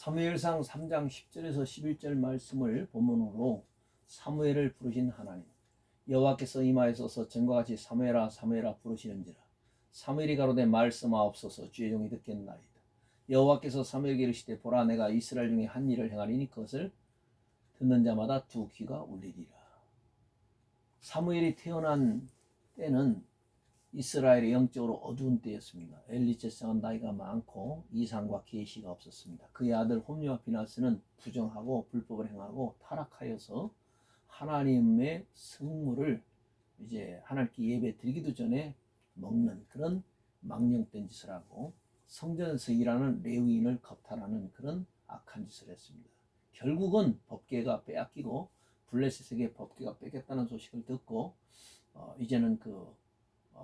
사무엘상 3장 10절에서 11절 말씀을 본문으로 사무엘을 부르신 하나님, 여호와께서 임하여서 전과 같이 사무엘아 사무엘아 부르시는지라. 사무엘이 가로되 말씀하옵소서, 주의 종이 듣겠나이다. 여호와께서 사무엘에게 이르시되 보라, 내가 이스라엘 중에 한 일을 행하리니 그것을 듣는 자마다 두 귀가 울리리라. 사무엘이 태어난 때는 이스라엘의 영적으로 어두운 때였습니다. 엘리 제사장은 나이가 많고 이상과 계시가 없었습니다. 그의 아들 홈리와 비나스는 부정하고 불법을 행하고 타락하여서 하나님의 성물을 이제 하나님께 예배 드리기도 전에 먹는 그런 망령된 짓을 하고 성전에서 일하는 레위인을 겁탈하는 그런 악한 짓을 했습니다. 결국은 법궤가 빼앗기고 블레셋에게 법궤가 뺏겼다는 소식을 듣고 이제는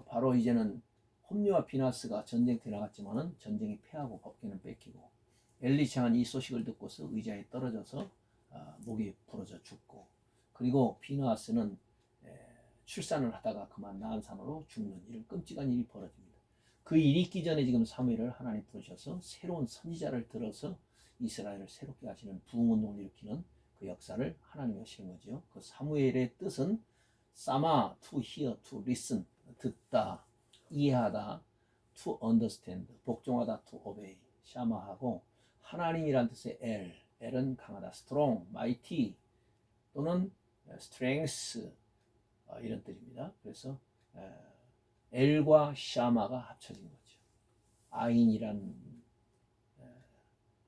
바로 이제는 홈리와 비나스가 전쟁터에 나갔지만은 전쟁이 패하고 법궤는 뺏기고 엘리샤는 이 소식을 듣고서 의자에 떨어져서 목이 부러져 죽고, 그리고 비나스는 출산을 하다가 그만 난산으로 죽는 이런 끔찍한 일이 벌어집니다. 그 일이 있기 전에 지금 사무엘을 하나님 부르셔서 새로운 선지자를 들어서 이스라엘을 새롭게 하시는 부흥운동을 일으키는 그 역사를 하나님이 하시는 거죠. 그 사무엘의 뜻은 사마, to hear, to listen, 듣다, 이해하다, to understand, 복종하다, to obey, 샤마하고, 하나님이란 뜻의 엘은 강하다, strong, mighty 또는 strength 이런 뜻입니다. 그래서 엘과 샤마가 합쳐진 거죠.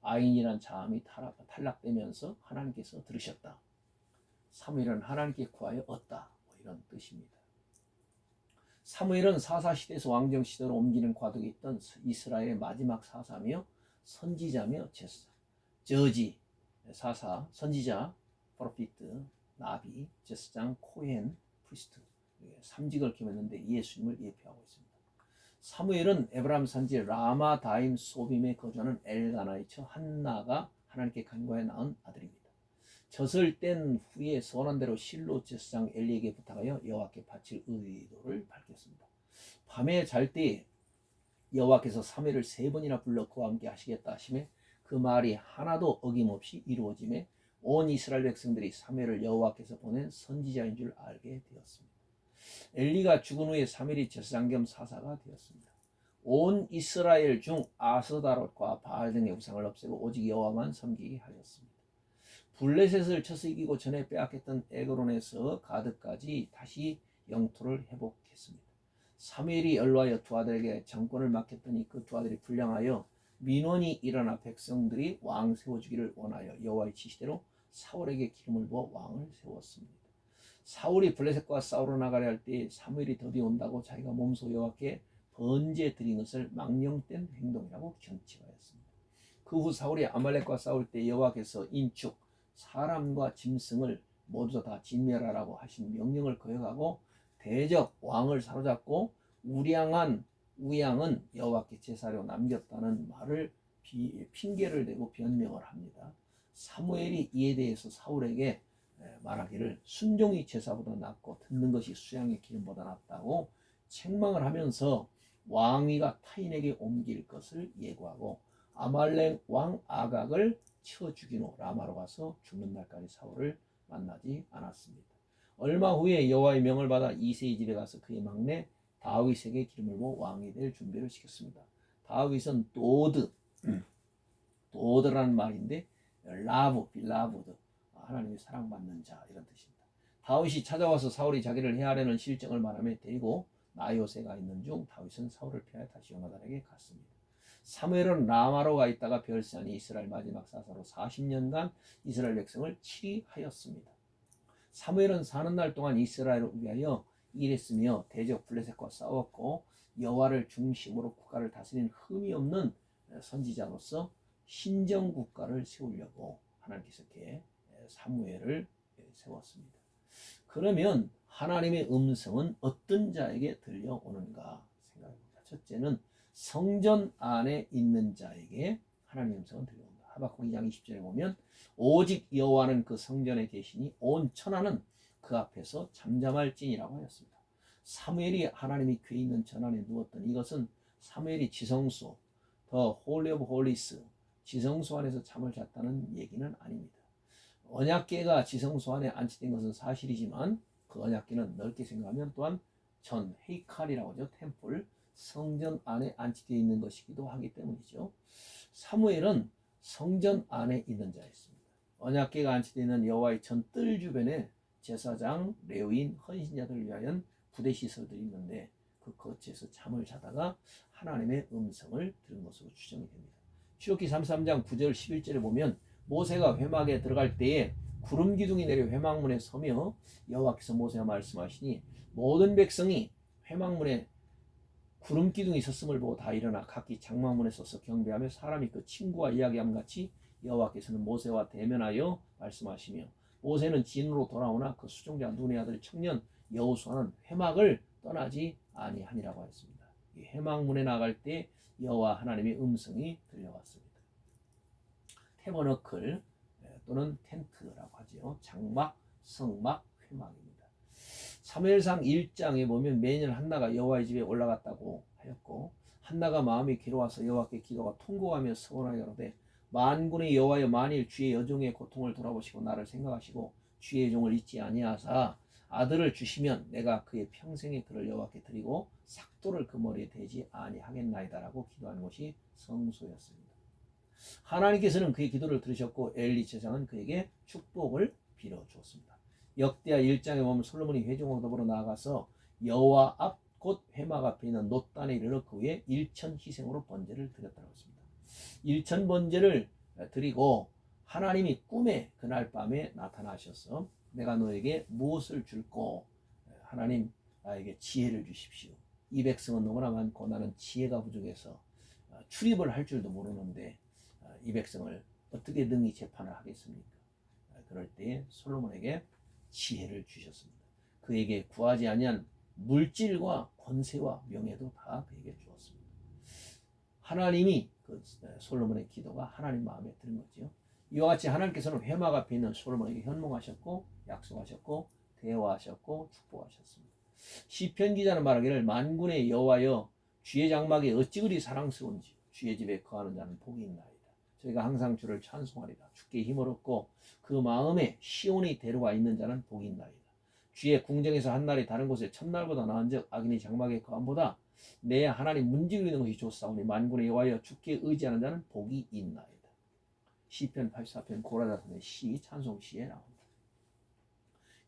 아인이란 자음이 탈락되면서 하나님께서 들으셨다. 사무엘은 하나님께 구하여 얻다, 이런 뜻입니다. 사무엘은 사사 시대에서 왕정 시대로 옮기는 과도기에 있던 이스라엘의 마지막 사사며 선지자며 제사장, 저지, 사사, 선지자, 프로피트, 나비, 제사장, 코헨, 프리스트, 3직을 겸했는데 예수님을 예표하고 있습니다. 사무엘은 에브라임 산지 라마 다임 소빔에 거주하는 엘가나의 처 한나가 하나님께 간구하여 낳은 아들입니다. 젖을 뗀 후에 선한 대로 실로 제사장 엘리에게 부탁하여 여호와께 바칠 의도를 밝혔습니다. 밤에 잘 때 여호와께서 사무엘을 3번이나 불러 그와 함께 하시겠다 하시매 그 말이 하나도 어김없이 이루어짐에 온 이스라엘 백성들이 사무엘을 여호와께서 보낸 선지자인 줄 알게 되었습니다. 엘리가 죽은 후에 사무엘이 제사장 겸 사사가 되었습니다. 온 이스라엘 중 아스다롯과 바알 등의 우상을 없애고 오직 여호와만 섬기게 하였습니다. 블레셋을 쳐서 이기고 전에 빼앗겼던 에그론에서 가드까지 다시 영토를 회복했습니다. 사무엘이 연로하여 두 아들에게 정권을 맡겼더니 그 두 아들이 불량하여 민원이 일어나 백성들이 왕 세워주기를 원하여 여호와의 지시대로 사울에게 기름을 부어 왕을 세웠습니다. 사울이 블레셋과 싸우러 나가려 할 때 사무엘이 더디 온다고 자기가 몸소 여호와께 번제 드린 것을 망령된 행동이라고 경치하였습니다. 그 후 사울이 아말렉과 싸울 때 여호와께서 인축, 사람과 짐승을 모두 다 진멸하라고 하신 명령을 거역하고 대적 왕을 사로잡고 우양은 여호와께 제사로 남겼다는 말을 핑계를 대고 변명을 합니다. 사무엘이 이에 대해서 사울에게 말하기를 순종이 제사보다 낫고 듣는 것이 수양의 기름보다 낫다고 책망을 하면서 왕위가 타인에게 옮길 것을 예고하고 아말렉 왕 아각을 쳐 죽인 후 라마로 가서 죽는 날까지 사울을 만나지 않았습니다. 얼마 후에 여호와의 명을 받아 이새의 집에 가서 그의 막내 다윗에게 기름을 부어 왕이 될 준비를 시켰습니다. 다윗은 도드라는 말인데 빌라브드, 하나님의 사랑받는 자 이런 뜻입니다. 다윗이 찾아와서 사울이 자기를 해하려는 실정을 말하며 데리고 나요세가 있는 중 다윗은 사울을 피하여 다시 요나단에게 갔습니다. 사무엘은 라마로 가 있다가 별세하니 이스라엘 마지막 사사로 40년간 이스라엘 백성을 치리하였습니다. 사무엘은 사는 날 동안 이스라엘을 위하여 일했으며 대적 블레셋과 싸웠고 여호와를 중심으로 국가를 다스리는 흠이 없는 선지자로서 신정 국가를 세우려고 하나님께서 이렇게 사무엘을 세웠습니다. 그러면 하나님의 음성은 어떤 자에게 들려오는가 생각해봅니다. 첫째는 성전 안에 있는 자에게 하나님의 음성은 들려온다. 하박국 2장 20절에 보면 오직 여호와는 그 성전에 계시니 온 천하는 그 앞에서 잠잠할지니라고 하였습니다. 사무엘이 하나님이 궤 있는 전 안에 누웠던 이것은 사무엘이 지성소, 더 홀리 오브 홀리스, 지성소 안에서 잠을 잤다는 얘기는 아닙니다. 언약궤가 지성소 안에 안치된 것은 사실이지만 그 언약궤는 넓게 생각하면 또한 전 헤이칼이라고 하죠. 템플, 성전 안에 안치되어 있는 것이기도 하기 때문이죠. 사무엘은 성전 안에 있는 자였습니다. 언약궤가 안치되어 있는 여호와의 전 뜰 주변에 제사장, 레위인, 헌신자들을 위하여 부대 시설들이 있는데 그 거치에서 잠을 자다가 하나님의 음성을 들은 것으로 추정이 됩니다. 출애굽기 33장 9절 11절에 보면 모세가 회막에 들어갈 때에 구름 기둥이 내려 회막문에 서며 여호와께서 모세와 말씀하시니 모든 백성이 회막문에 구름 기둥이 섰음을 보고 다 일어나 각기 장막문에 서서 경배하며 사람이 그 친구와 이야기함 같이 여호와께서는 모세와 대면하여 말씀하시며 모세는 진으로 돌아오나 그 수종자 눈의 아들 청년 여호수아는 회막을 떠나지 아니하니라고 했습니다. 이 회막문에 나갈 때 여호와 하나님의 음성이 들려왔습니다. 태버너클 또는 텐트라고 하죠. 장막, 성막, 회막입니다. 사무엘상 1장에 보면 매년 한나가 여호와의 집에 올라갔다고 하였고 한나가 마음이 괴로워서 여호와께 기도가 통곡하며 서원하여 가로되 만군의 여호와여 만일 주의 여종의 고통을 돌아보시고 나를 생각하시고 주의 종을 잊지 아니하사 아들을 주시면 내가 그의 평생의 그를 여호와께 드리고 삭도를 그 머리에 대지 아니하겠나이다라고 기도하는 것이 성소였습니다. 하나님께서는 그의 기도를 들으셨고 엘리 제사장은 그에게 축복을 빌어 주었습니다. 역대하 1장에 보면 솔로몬이 회중과 더불어 나아가서 여호와 앞 곧 회막 앞에 있는 놋단에 이르러 그 위에 일천 희생으로 번제를 드렸다고 했습니다. 일천 번제를 드리고 하나님이 꿈에 그날 밤에 나타나셔서 내가 너에게 무엇을 줄꼬 하나님 나에게 지혜를 주십시오. 이 백성은 너무나 많고 나는 지혜가 부족해서 출입을 할 줄도 모르는데 이 백성을 어떻게 능히 재판을 하겠습니까? 그럴 때에 솔로몬에게 지혜를 주셨습니다. 그에게 구하지 아니한 물질과 권세와 명예도 다 그에게 주었습니다. 하나님이 그 솔로몬의 기도가 하나님 마음에 드는 거죠. 이와 같이 하나님께서는 회막 앞에 있는 솔로몬에게 현몽하셨고 약속하셨고 대화하셨고 축복하셨습니다. 시편 기자는 말하기를 만군의 여호와여 주의 장막이 어찌 그리 사랑스러운지 주의 집에 거하는 자는 복이 있나이다. 저희가 항상 주를 찬송하리라. 주께 힘을 얻고 그 마음에 시온이 데려와 있는 자는 복이 있나이다. 주의 궁정에서 한날이 다른 곳에 첫날보다 나은즉 악인이 장막에 거함보다 내 하나님 문지기고 있는 것이 좋사오니 만군의 여호와여 주께 의지하는 자는 복이 있나이다. 시편 84편 고라다선의 시 찬송시에 나옵니다.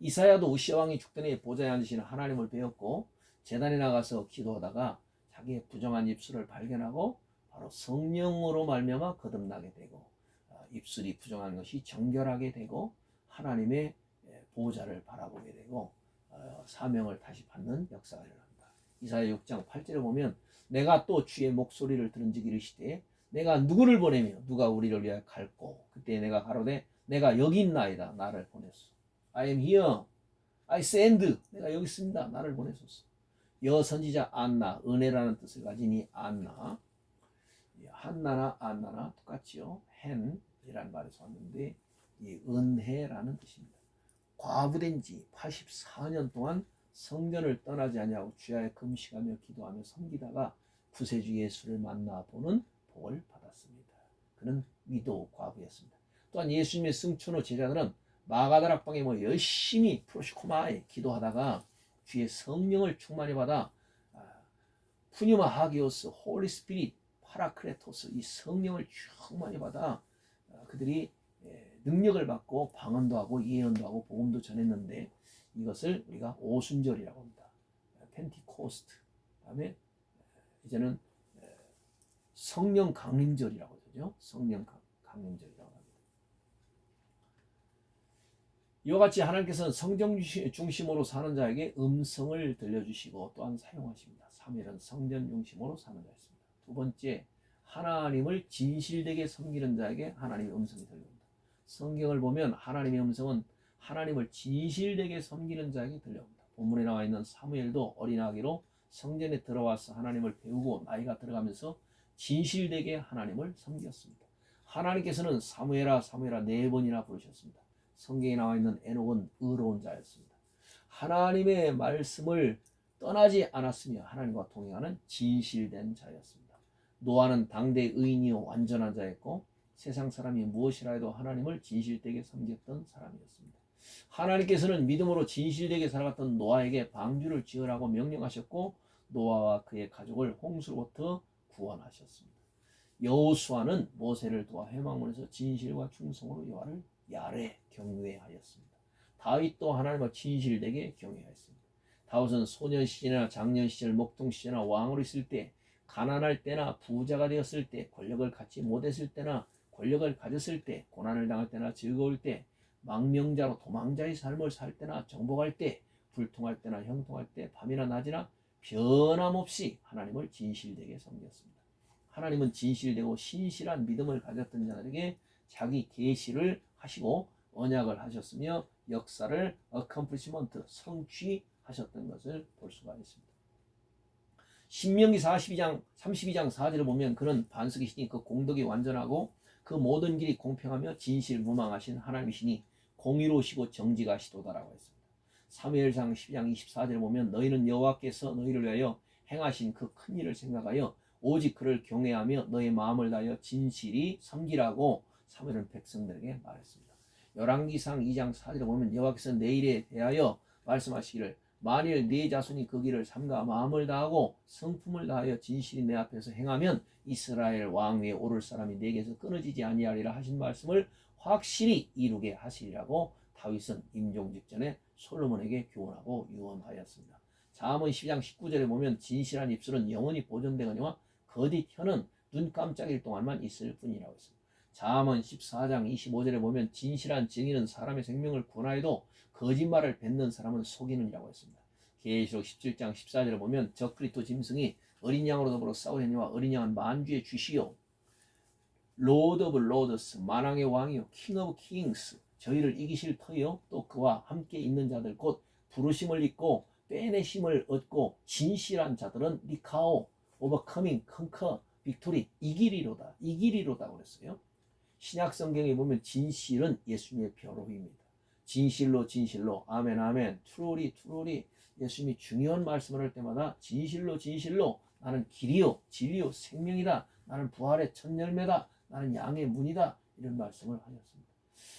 이사야도 우시야 왕이 죽던 해에 보좌에 앉으시는 하나님을 배웠고 제단에 나가서 기도하다가 자기의 부정한 입술을 발견하고 바로 성령으로 말미암아 거듭나게 되고 입술이 부정한 것이 정결하게 되고 하나님의 보호자를 바라보게 되고 사명을 다시 받는 역사가 일어납니다. 이사야 6장 8절에 보면 내가 또 주의 목소리를 들은즉 이르시되 내가 누구를 보내며 누가 우리를 위하여 갈꼬 그때 내가 가로되 내가 여기 있나이다 나를 보냈소. I am here. I send. 내가 여기 있습니다. 나를 보내소서. 여선지자 안나 은혜라는 뜻을 가진 이 안나 한나나 안나나 똑같지요. 헨이라는 말에서 왔는데 이 은혜라는 뜻입니다. 과부된 지 84년 동안 성전을 떠나지 아니하고 주야에 금식하며 기도하며 섬기다가 구세주 예수를 만나보는 복을 받았습니다. 그는 위도 과부였습니다. 또한 예수님의 승천후 제자들은 마가다락방에 열심히 프로시코마에 기도하다가 주의 성령을 충만히 받아 푸뉴마 하기오스, 홀리 스피릿, 파라크레토스 이 성령을 충만히 받아 그들이 능력을 받고 방언도 하고 예언도 하고 복음도 전했는데 이것을 우리가 오순절이라고 합니다. 펜티코스트. 그다음에 이제는 성령 강림절이라고 하죠. 성령 강림절이라고 합니다. 이와 같이 하나님께서는 성전 중심으로 사는 자에게 음성을 들려주시고 또한 사용하십니다. 3일은 성전 중심으로 사는 자였습니다. 두 번째, 하나님을 진실되게 섬기는 자에게 하나님의 음성이 들려옵니다. 성경을 보면 하나님의 음성은 하나님을 진실되게 섬기는 자에게 들려옵니다. 본문에 나와 있는 사무엘도 어린아기로 성전에 들어와서 하나님을 배우고 나이가 들어가면서 진실되게 하나님을 섬겼습니다. 하나님께서는 사무엘아 사무엘아 4번이나 부르셨습니다. 성경에 나와 있는 에녹은 의로운 자였습니다. 하나님의 말씀을 떠나지 않았으며 하나님과 동행하는 진실된 자였습니다. 노아는 당대 의인이요 완전한 자였고 세상 사람이 무엇이라 해도 하나님을 진실되게 섬겼던 사람이었습니다. 하나님께서는 믿음으로 진실되게 살아갔던 노아에게 방주를 지으라고 명령하셨고 노아와 그의 가족을 홍수로부터 구원하셨습니다. 여호수아는 모세를 도와 회막문에서 진실과 충성으로 여호와를 야레 경외하였습니다. 다윗도 하나님을 진실되게 경외하였습니다. 다윗은 소년 시절이나 장년 시절, 목동 시절이나 왕으로 있을 때, 가난할 때나 부자가 되었을 때, 권력을 갖지 못했을 때나 권력을 가졌을 때, 고난을 당할 때나 즐거울 때, 망명자로 도망자의 삶을 살 때나 정복할 때, 불통할 때나 형통할 때, 밤이나 낮이나 변함없이 하나님을 진실되게 섬겼습니다. 하나님은 진실되고 신실한 믿음을 가졌던 자들에게 자기 계시를 하시고 언약을 하셨으며 역사를 accomplishment, 성취하셨던 것을 볼 수가 있습니다. 신명기 32장 4절을 보면 그는 반석이시니 그 공덕이 완전하고 그 모든 길이 공평하며 진실무망하신 하나님이시니 공의로우시고 정직하시도다라고 했습니다. 사무엘상 12장 24절을 보면 너희는 여호와께서 너희를 위하여 행하신 그 큰 일을 생각하여 오직 그를 경외하며 너의 마음을 다하여 진실이 섬기라고 사무엘은 백성들에게 말했습니다. 열왕기상 2장 4절에 보면 여호와께서 내 일에 대하여 말씀하시기를 만일 네 자손이 그 길을 삼가 마음을 다하고 성품을 다하여 진실이 내 앞에서 행하면 이스라엘 왕 위에 오를 사람이 내게서 끊어지지 아니하리라 하신 말씀을 확실히 이루게 하시리라고 다윗은 임종 직전에 솔로몬에게 교훈하고 유언하였습니다. 잠언 12장 19절에 보면 진실한 입술은 영원히 보존되거니와 거짓 혀는 눈 깜짝일 동안만 있을 뿐이라고 했습니다. 잠언 14장 25절에 보면 진실한 증인은 사람의 생명을 구원하여도 거짓말을 뱉는 사람은 속이느니라고 했습니다. 계시록 17장 14절에 보면 적그리스도 짐승이 어린 양으로 더불어 싸우려니와 어린 양은 만주의 주시요 로드 오브 로드스 만왕의 왕이요 킹 오브 킹스 저희를 이기실 터요 또 그와 함께 있는 자들 곧 부르심을 입고 빼내심을 얻고 진실한 자들은 리카오 오버커밍 컨커 빅토리 이기리로다 그랬어요. 신약 성경에 보면 진실은 예수님의 벼룩입니다. 진실로 아멘 아멘 truly 예수님이 중요한 말씀을 할 때마다 진실로 나는 길이요 진리요 생명이다. 나는 부활의 첫 열매다. 나는 양의 문이다. 이런 말씀을 하셨습니다.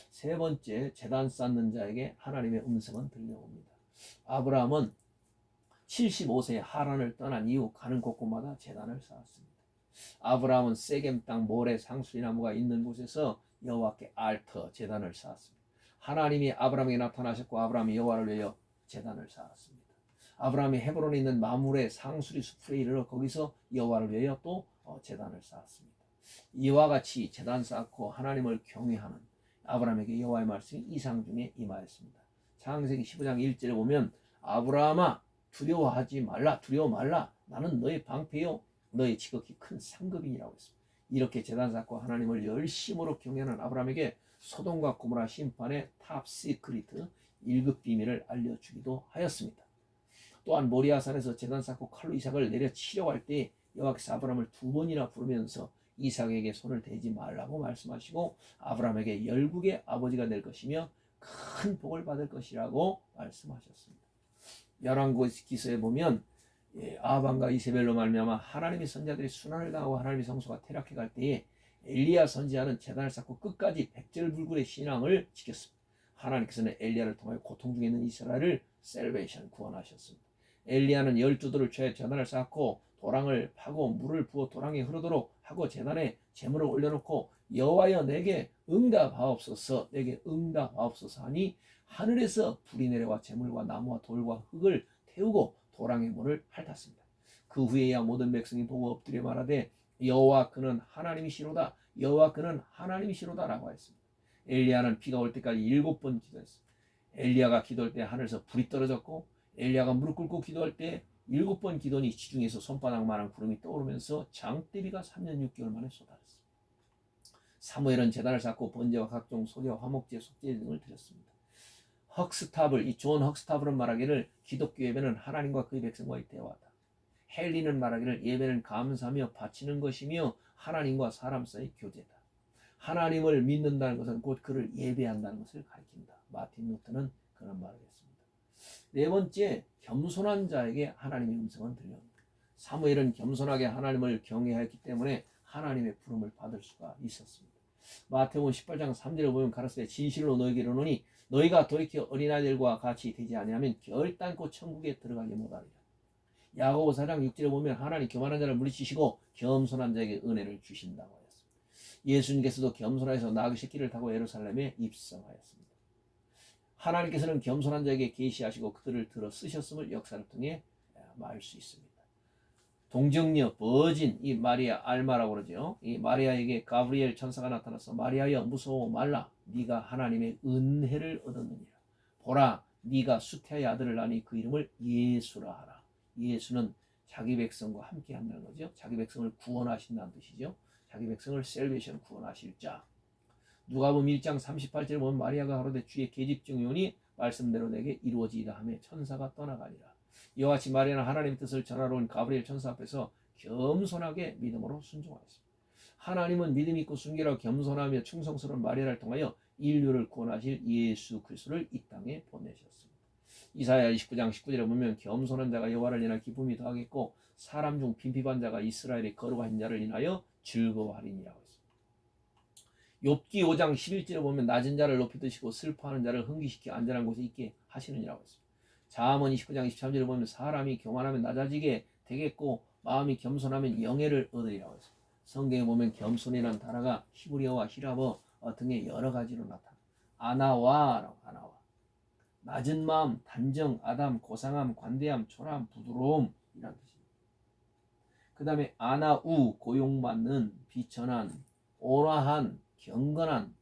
세 번째, 제단 쌓는 자에게 하나님의 음성은 들려옵니다. 아브라함은 75세에 하란을 떠난 이후 가는 곳곳마다 제단을 쌓았습니다. 아브라함은 세겜 땅 모래 상수리 나무가 있는 곳에서 여호와께 알터 제단을 쌓았습니다. 하나님이 아브라함에게 나타나셨고 아브라함이 여호와를 위하여 제단을 쌓았습니다. 아브라함이 헤브론에 있는 마물의 상수리 숲에 이르러 거기서 여호와를 위하여 또 제단을 쌓았습니다. 이와 같이 제단 쌓고 하나님을 경외하는 아브라함에게 여호와의 말씀이 이상 중에 임하였습니다. 창세기 15장 1절에 보면 아브라함아 두려워 말라 나는 너의 방패요 너의 지극히 큰 상급이라고 했습니다. 이렇게 제단 쌓고 하나님을 열심으로 경외하는 아브라함에게 소돔과 고모라 심판의 탑 시크리트 1급 비밀을 알려주기도 하였습니다. 또한 모리아산에서 제단 쌓고 칼로 이삭을 내려치려고 할 때 여호와께서 아브라함을 2번이나 부르면서 이삭에게 손을 대지 말라고 말씀하시고 아브라함에게 열국의 아버지가 될 것이며 큰 복을 받을 것이라고 말씀하셨습니다. 열왕기서에 보면 아합과 이세벨로 말미암아 하나님의 선지자들이 순환을 당하고 하나님의 성소가 퇴락해 갈 때에 엘리야 선지자는 제단을 쌓고 끝까지 백절불굴의 신앙을 지켰습니다. 하나님께서는 엘리야를 통하여 고통 중에 있는 이스라엘을 셀베이션 구원하셨습니다. 엘리야는 12돌을 취하여 제단을 쌓고 도랑을 파고 물을 부어 도랑에 흐르도록 하고 제단에 제물을 올려놓고 여호와여 내게 응답하옵소서 하니 하늘에서 불이 내려와 제물과 나무와 돌과 흙을 태우고 도랑의 문을 핥았습니다. 그 후에야 모든 백성이 보고 엎드려 말하되 여호와 그는 하나님이시로다 라고 했습니다. 엘리야는 비가 올 때까지 7번 기도했습니다. 엘리야가 기도할 때 하늘에서 불이 떨어졌고 엘리야가 무릎 꿇고 기도할 때 7번 기도니 지중에서 손바닥만한 구름이 떠오르면서 장대비가 3년 6개월 만에 쏟아졌습니다. 사무엘은 제단을 쌓고 번제와 각종 소제와 화목제, 속죄 등을 드렸습니다. 이 존 헉스타블은 말하기를 기독교 예배는 하나님과 그의 백성과의 대화다. 헨리는 말하기를 예배는 감사하며 바치는 것이며 하나님과 사람 사이의 교제다. 하나님을 믿는다는 것은 곧 그를 예배한다는 것을 가리킨다. 마틴 루터는 그런 말을 했습니다. 네 번째, 겸손한 자에게 하나님의 음성은 들려옵니다. 사무엘은 겸손하게 하나님을 경외하였기 때문에 하나님의 부름을 받을 수가 있었습니다. 마태복음 18장 3절에 보면 가라사대 진실로 너희에게 이르노니 너희가 돌이켜 어린아이들과 같이 되지 아니하면 결단코 천국에 들어가지 못하리라. 야고보 4장 6절에 보면 하나님 교만한 자를 물리치시고 겸손한 자에게 은혜를 주신다고 하였습니다. 예수님께서도 겸손하여서 나귀 새끼를 타고 예루살렘에 입성하였습니다. 하나님께서는 겸손한 자에게 계시하시고 그들을 들어 쓰셨음을 역사를 통해 말 수 있습니다. 동정녀 버진 이 마리아 알마라고 그러죠. 이 마리아에게 가브리엘 천사가 나타나서 마리아여 무서워 말라 네가 하나님의 은혜를 얻었느니라. 보라 네가 수태의 아들을 낳으니 그 이름을 예수라 하라. 예수는 자기 백성과 함께 한다는 거죠. 자기 백성을 구원하신다는 뜻이죠. 자기 백성을 셀베이션 구원하실 자. 누가복음 1장 38절에 보면 마리아가 가로되 주의 계집종이 오니 말씀대로 내게 이루어지이다 하며 천사가 떠나가니라. 이와 같이 마리아는 하나님의 뜻을 전하러 온 가브리엘 천사 앞에서 겸손하게 믿음으로 순종하였습니다. 하나님은 믿음 있고 순결하고 겸손하며 충성스러운 마리아를 통하여 인류를 구원하실 예수 그리스도를 이 땅에 보내셨습니다. 이사야 29장 19절에 보면 겸손한 자가 여호와를 인하여 기쁨이 더하겠고 사람 중 빈핍한 자가 이스라엘의 거룩한 자를 인하여 즐거워하리니라고 했습니다. 욥기 5장 11절에 보면 낮은 자를 높이 드시고 슬퍼하는 자를 흥기시켜 안전한 곳에 있게 하시느니라고 했습니다. 잠언 29장 23절에 보면 사람이 교만하면 낮아지게 되겠고 마음이 겸손하면 영예를 얻으리라고 했습니다. 성경에 보면 겸손이라는 단어가 히브리어와 히라버 등의 여러 가지로 나타납니다. 아나와라고 아나와. 낮은 마음, 단정, 아담, 고상함, 관대함, 초라함, 부드러움 이란 뜻입니다. 그 다음에 아나우 고용받는, 비천한, 온화한, 경건한.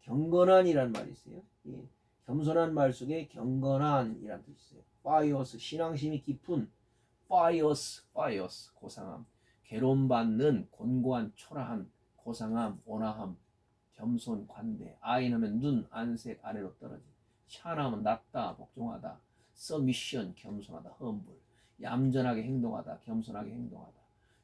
경건한이라는 말이 있어요. 겸손한 말 속에 경건한이란 뜻이 있어요. 파이오스 신앙심이 깊은 파이오스 고상함. 괴로움받는 곤고한 초라한 고상함 온화함 겸손 관대. 아인 하면 눈 안색 아래로 떨어진. 샤나하면 낮다 복종하다. 서미션 겸손하다 험불. 얌전하게 행동하다 겸손하게 행동하다.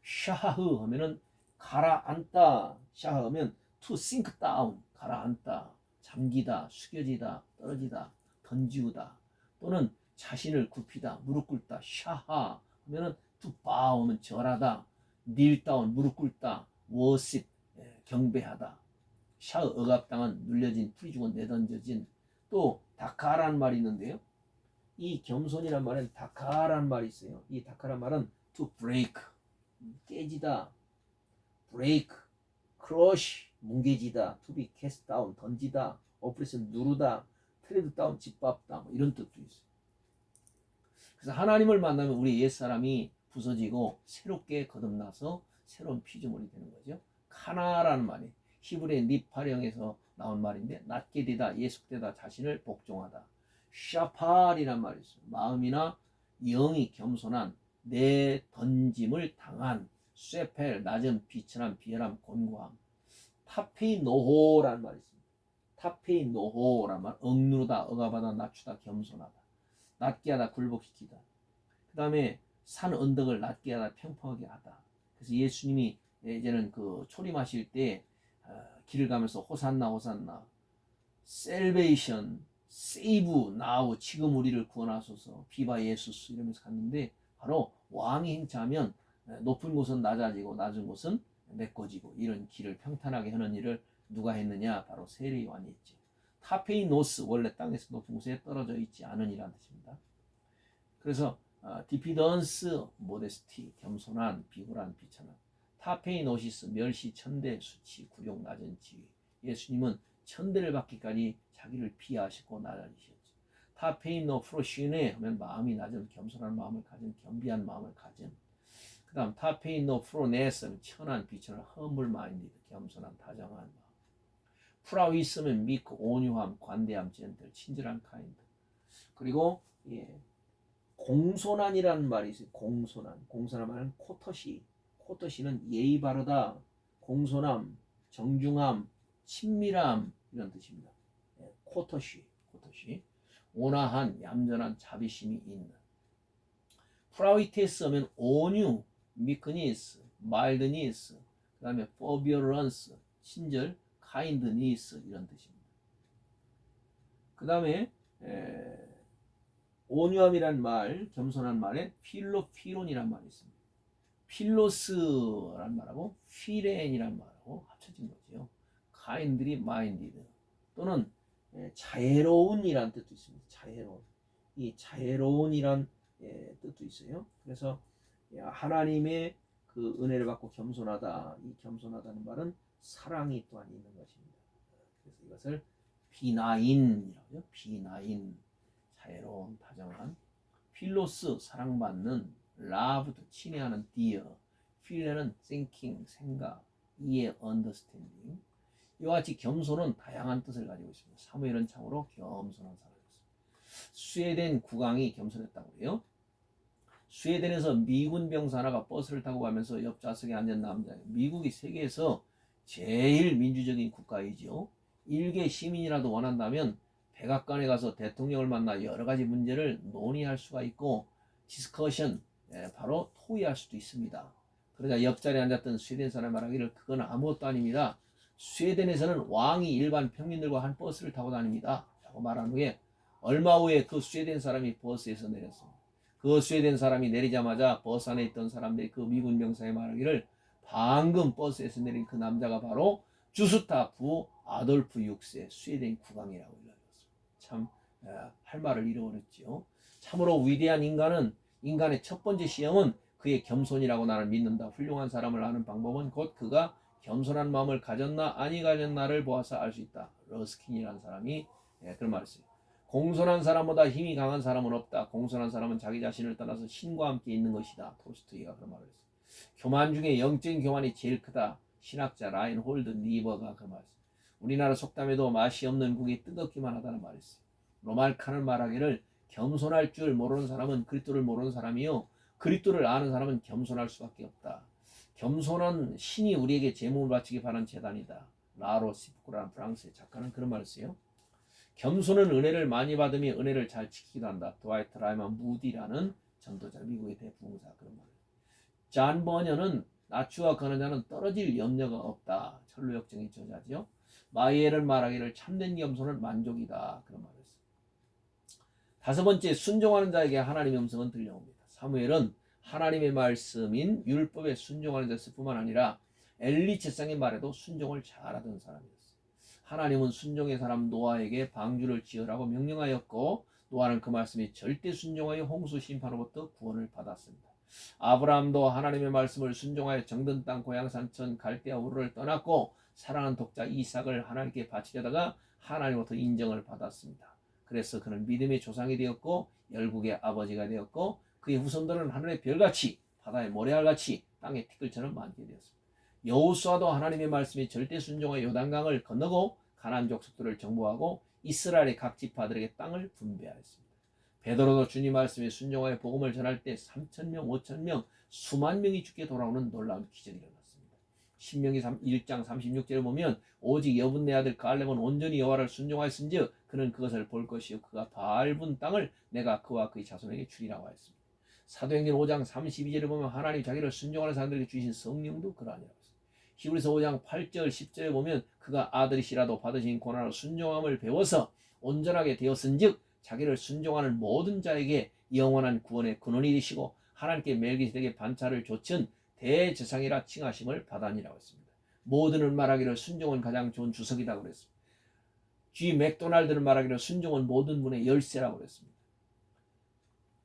샤흐 하면은 가라앉다. 샤흐 하면 to sink down 가라앉다. 잠기다, 숙여지다, 떨어지다, 던지우다, 또는 자신을 굽히다, 무릎 꿇다. 샤하 하면은 to bow 하면 절하다, kneel down 무릎 꿇다, worship 경배하다. 샤 억압당한 눌려진 풀이주고 내던져진. 또 다카라는 말이 있는데요. 이 겸손이란 말은 다카라는 말이 있어요. 이 다카라는 말은 to break 깨지다, break, crush 뭉개지다, to be cast down 던지다, oppress 누르다, tread down 짓밟다 뭐 이런 뜻도 있어요. 그래서 하나님을 만나면 우리 옛사람이 부서지고 새롭게 거듭나서 새로운 피조물이 되는 거죠. 카나라는 말이 히브리의 니파령에서 나온 말인데 낮게 되다, 예속되다, 자신을 복종하다. 샤팔이란 말이 있어요. 마음이나 영이 겸손한, 내 던짐을 당한. 쇠펠 낮은, 비천한, 비열함, 곤고함. 타페이노호라는 말이 있습니다. 타페이노호라는 말, 억누르다, 억압하다, 낮추다, 겸손하다. 낮게 하다, 굴복시키다. 그 다음에 산 언덕을 낮게 하다, 평평하게 하다. 그래서 예수님이 이제는 그 초림하실 때 길을 가면서 호산나 호산나, 셀베이션, 세이브 나우, 지금 우리를 구원하소서, 비바 예수스 이러면서 갔는데 바로 왕이 행차하면 높은 곳은 낮아지고 낮은 곳은 메꿔지고 이런 길을 평탄하게 하는 일을 누가 했느냐? 바로 세례요한이 했지. 타페이노스 원래 땅에서 높은 곳에 떨어져 있지 않은 이라는 뜻입니다. 그래서 디피던스 모데스티 겸손한, 비굴한, 비천한. 타페이노시스 멸시, 천대, 수치, 굴욕, 낮은 지위. 예수님은 천대를 받기까지 자기를 비하하시고 낮아지셨죠. 타페이노프로시네 하면 마음이 낮은, 겸손한 마음을 가진, 겸비한 마음을 가진. 그 다음 타페이노프로네스는 천한, 비천한, 허물 마인드, 겸손한, 다정한 마음. 프라위스면 미크, 온유함, 관대함, 젠틀, 친절한 카인드. 그리고 공손한이라는 말이 있어요. 공손한 말은 코터시는 예의 바르다, 공손함, 정중함, 친밀함 이런 뜻입니다. 코터시. 온화한, 얌전한, 자비심이 있는. 프라위테스 하면 온유, 미크니스, 마일드니스, 그 다음에 포비어런스, 친절, 카인드니스 이런 뜻입니다. 그 다음에 온유함이란 말, 겸손한 말에 필로피론이란 말이 있습니다. 필로스란 말하고 피렌이란 말하고 합쳐진 거죠. kindly minded 또는 자애로운이란 뜻도 있습니다. 자애로운. 이 자애로운이란 뜻도 있어요. 그래서 하나님의 그 은혜를 받고 겸손하다. 이 겸손하다는 말은 사랑이 또한 있는 것입니다. 그래서 이것을 비나인이라고 하죠. 비나인, 자애로운, 다정한. 필로스, 사랑받는. loved, 친애하는. dear, 필레는 thinking, 생각. 이해, understanding. 이와 같이 겸손은 다양한 뜻을 가지고 있습니다. 사무엘은 참으로 겸손한 사람이었습니다. 스웨덴 국왕이 겸손했다고 해요. 스웨덴에서 미군 병사 하나가 버스를 타고 가면서 옆 좌석에 앉은 남자예요. 미국이 세계에서 제일 민주적인 국가이죠. 일개 시민이라도 원한다면 백악관에 가서 대통령을 만나 여러 가지 문제를 논의할 수가 있고 디스커션, 바로 토의할 수도 있습니다. 그러자 옆자리에 앉았던 스웨덴 사람이 말하기를 그건 아무것도 아닙니다. 스웨덴에서는 왕이 일반 평민들과 한 버스를 타고 다닙니다. 라고 말한 후에 얼마 후에 그 스웨덴 사람이 버스에서 내렸습니다. 그 스웨덴 사람이 내리자마자 버스 안에 있던 사람들이 그 미군 병사에 말하기를 방금 버스에서 내린 그 남자가 바로 주스타프 아돌프 6세 스웨덴 국왕이라고 일러졌습니다. 참 할 말을 잃어버렸지요. 참으로 위대한 인간은 인간의 첫 번째 시험은 그의 겸손이라고 나는 믿는다. 훌륭한 사람을 아는 방법은 곧 그가 겸손한 마음을 가졌나 아니 가졌나를 보아서 알 수 있다. 러스킨이라는 사람이 그런 말을 했어요. 공손한 사람보다 힘이 강한 사람은 없다. 공손한 사람은 자기 자신을 떠나서 신과 함께 있는 것이다. 톨스토이가 그런 말을 했어요. 교만 중에 영적인 교만이 제일 크다. 신학자 라인홀드 니버가 그 말을 했어요. 우리나라 속담에도 맛이 없는 국이 뜨겁기만 하다는 말을 했어요. 로말카는 말하기를 겸손할 줄 모르는 사람은 그리스도를 모르는 사람이요 그리스도를 아는 사람은 겸손할 수밖에 없다. 겸손한 신이 우리에게 제물을 바치기 바라는 재단이다. 라로 시프코라는 프랑스의 작가는 그런 말을 써요. 겸손은 은혜를 많이 받으며 은혜를 잘 지키기도 한다. 드와이트 라이먼 무디라는 전도자, 미국의 대부흥사 그런 말을. 잔 버녀는 나치와 그는 자는 떨어질 염려가 없다. 철로역정의 저자죠. 마이엘은 말하기를 참된 겸손은 만족이다. 그런 말을 했어요. 다섯 번째, 순종하는 자에게 하나님의 음성은 들려옵니다. 사무엘은 하나님의 말씀인 율법에 순종하는 자였을 뿐만 아니라 엘리 제사장의 말에도 순종을 잘하던 사람이었어요. 하나님은 순종의 사람 노아에게 방주를 지으라고 명령하였고 노아는 그 말씀에 절대 순종하여 홍수 심판으로부터 구원을 받았습니다. 아브라함도 하나님의 말씀을 순종하여 정든 땅 고향 산천 갈대아 우르를 떠났고 사랑하는 독자 이삭을 하나님께 바치려다가 하나님으로부터 인정을 받았습니다. 그래서 그는 믿음의 조상이 되었고 열국의 아버지가 되었고 그의 후손들은 하늘의 별같이 바다의 모래알같이 땅의 티끌처럼 많게 되었습니다. 여호수아도 하나님의 말씀에 절대 순종하여 요단강을 건너고 가나안 족속들을 정복하고 이스라엘의 각 지파들에게 땅을 분배하였습니다. 베드로도 주님 말씀에 순종하여 복음을 전할 때 3,000명, 5,000명, 수만 명이 죽게 돌아오는 놀라운 기적이 일어났습니다. 신명기 1장 36절을 보면 오직 여분네 아들 갈렙은 온전히 여호와를 순종하였은즉 그는 그것을 볼 것이요 그가 밟은 땅을 내가 그와 그의 자손에게 주리라고 하였습니다. 사도행전 5장 32절을 보면 하나님 자기를 순종하는 사람들에게 주신 성령도 그러하니라. 히브리서 5장 8절 10절에 보면 그가 아들이시라도 받으신 고난을 순종함을 배워서 온전하게 되었은즉 자기를 순종하는 모든 자에게 영원한 구원의 근원이 되시고 하나님께 멜기세덱의 반차를 조친 대제사장이라 칭하심을 받으니라고 했습니다. 모두는 말하기를 순종은 가장 좋은 주석이라고 그랬습니다. G 맥도날드는 말하기를 순종은 모든 문의 열쇠라고 그랬습니다.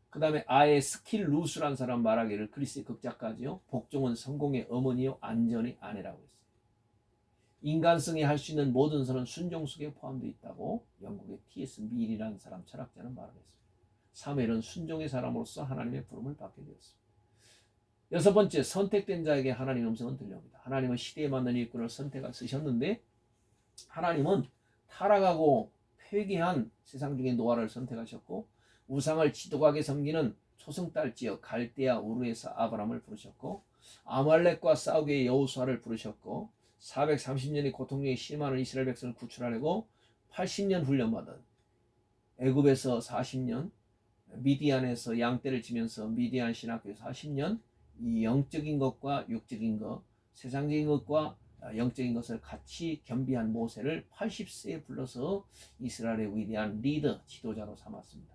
그 다음에 아예 스킬 루스라는 사람 말하기를 그리스의 극작가지요. 복종은 성공의 어머니요 안전의 아내라고 했어요. 인간성이 할 수 있는 모든 선은 순종 속에 포함되어 있다고 영국의 T.S. 밀이라는 사람 철학자는 말했습니다. 사무엘은 순종의 사람으로서 하나님의 부름을 받게 되었습니다. 여섯 번째, 선택된 자에게 하나님의 음성은 들려옵니다. 하나님은 시대에 맞는 일꾼을 쓰셨는데 하나님은 타락하고 폐기한 세상 중에 노아를 선택하셨고 우상을 지독하게 섬기는 초승달 지역 갈대아 우르에서 아브람을 부르셨고 아말렉과 싸우게 여호수아를 부르셨고 430년의 고통 중에 심한 이스라엘 백성을 구출하려고 80년 훈련받은 애굽에서 40년 미디안에서 양떼를 치면서 미디안 신학교에서 40년 이 영적인 것과 육적인 것 세상적인 것과 영적인 것을 같이 겸비한 모세를 80세에 불러서 이스라엘의 위대한 리더 지도자로 삼았습니다.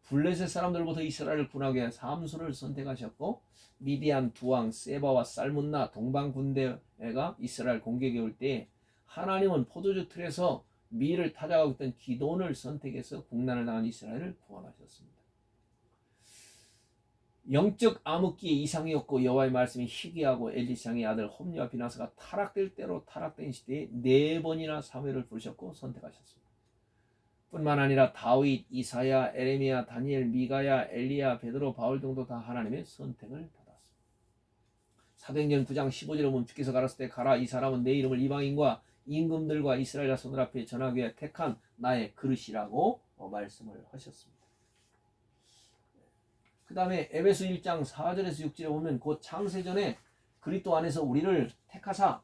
블레셋 사람들부터 이스라엘을 군하게 위한 삼수를 선택하셨고 미디안 두왕 세바와 살문나 동방 군대가 이스라엘 공격에 올 때 하나님은 포도주 틀에서 밀을 타작하고 있던 기돈을 선택해서 국난을 당한 이스라엘을 구원하셨습니다. 영적 암흑기에 이상이 없고 여호와의 말씀이 희귀하고 엘리상의 아들 홈리와 비나스가 타락될 대로 타락된 시대에 4번이나 사무엘을 부르셨고 선택하셨습니다. 뿐만 아니라 다윗, 이사야, 에레미야, 다니엘, 미가야, 엘리야, 베드로, 바울 등도 다 하나님의 선택을 받았습니다. 사도행전 9장 15절에 보면 주께서 가라사대 때 가라, 이 사람은 내 이름을 이방인과 임금들과 이스라엘 자손들 앞에 전하기 위해 택한 나의 그릇이라고 말씀을 하셨습니다. 그 다음에 에베소 1장 4절에서 6절에 보면 곧 창세전에 그리스도 안에서 우리를 택하사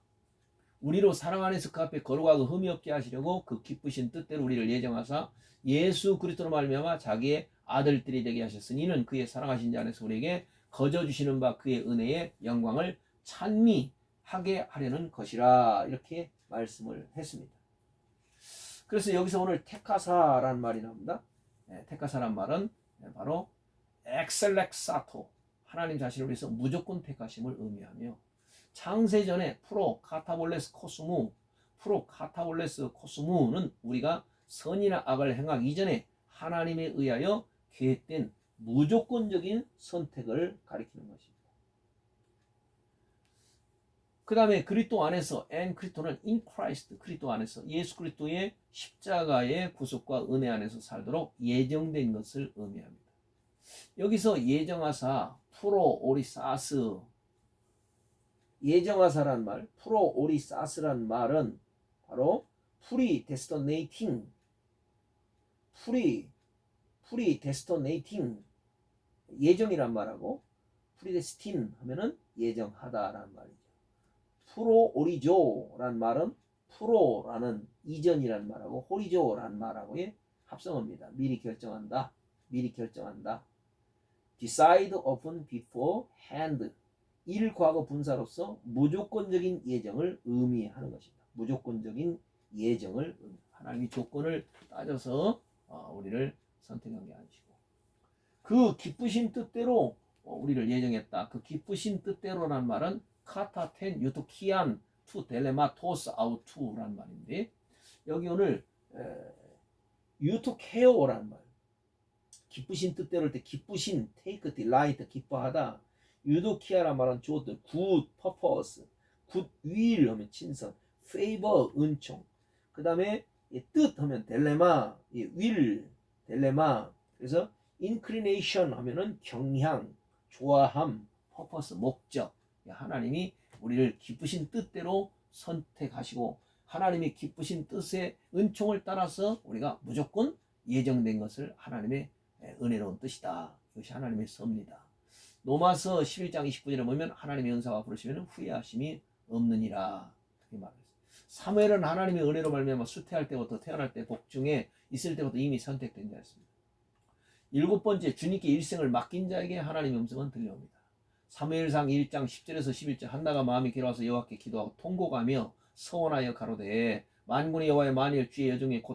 우리로 사랑 안에서 그 앞에 거룩하고 흠이 없게 하시려고 그 기쁘신 뜻대로 우리를 예정하사 예수 그리스도로 말미암아 자기의 아들들이 되게 하셨으니 이는 그의 사랑하신 자 안에서 우리에게 거저 주시는 바 그의 은혜의 영광을 찬미하게 하려는 것이라 이렇게 말씀을 했습니다. 그래서 여기서 오늘 택하사라는 말이 나옵니다. 택하사란 말은 바로 엑셀렉사토, 하나님 자신을 위해서 무조건 택하심을 의미하며 창세전에 프로 카타볼레스 코스무는 우리가 선이나 악을 행하기 이전에 하나님에 의하여 계획된 무조건적인 선택을 가리키는 것입니다. 그 다음에 그리스도 안에서 그리스도는 in Christ, 그리스도 안에서 예수 그리스도의 십자가의 구속과 은혜 안에서 살도록 예정된 것을 의미합니다. 여기서 예정하사 프로오리사스, 예정하사란 말, 프로오리사스란 말은 바로 프리데스티네이팅, 예정이란 말하고 프리데스틴 하면은 예정하다라는 말이죠. 프로오리조란 말은 프로라는 이전이란 말하고 호리조란 말하고의 합성어입니다. 미리 결정한다. decide upon beforehand, 일과거 분사로서 무조건적인 예정을 의미하는 것입니다. 무조건적인 예정을 하나님이 조건을 따져서 우리를 선택한 게 아니시고 그 기쁘신 뜻대로 우리를 예정했다. 그 기쁘신 뜻대로란 말은 카타텐 유토키안 투 델레마토스 아우투란 말인데 여기 오늘 유토케오란 말, 기쁘신 뜻대로 할 때 기쁘신 take delight 기뻐하다, 유도키아란 말은 좋은 good purpose, good will 하면 친선, favor 은총, 그 다음에 뜻 하면 델레마, will 델레마, 그래서 inclination 하면은 경향, 좋아함, purpose 목적. 하나님이 우리를 기쁘신 뜻대로 선택하시고 하나님의 기쁘신 뜻의 은총을 따라서 우리가 무조건 예정된 것을 하나님의 은혜로운 뜻이다. 이것이 하나님의 섭니다. 로마서 11장 29절에 보면 하나님의 은사가 부르시면 후회하심이 없느니라 그렇게 말했어요. 사무엘은 하나님의 은혜로 말미암아 수태할 때부터 태어날 때 복중에 있을 때부터 이미 선택된 자였습니다. 7번째, 주님께 일생을 맡긴 자에게 하나님의 음성은 들려옵니다. 사무엘상 1장 10절에서 11절, 한나가 마음이 괴로워서 여호와께 기도하고 통곡하며 서원하여 가로되 만군의 여호와의 만일 주의 여종의 곧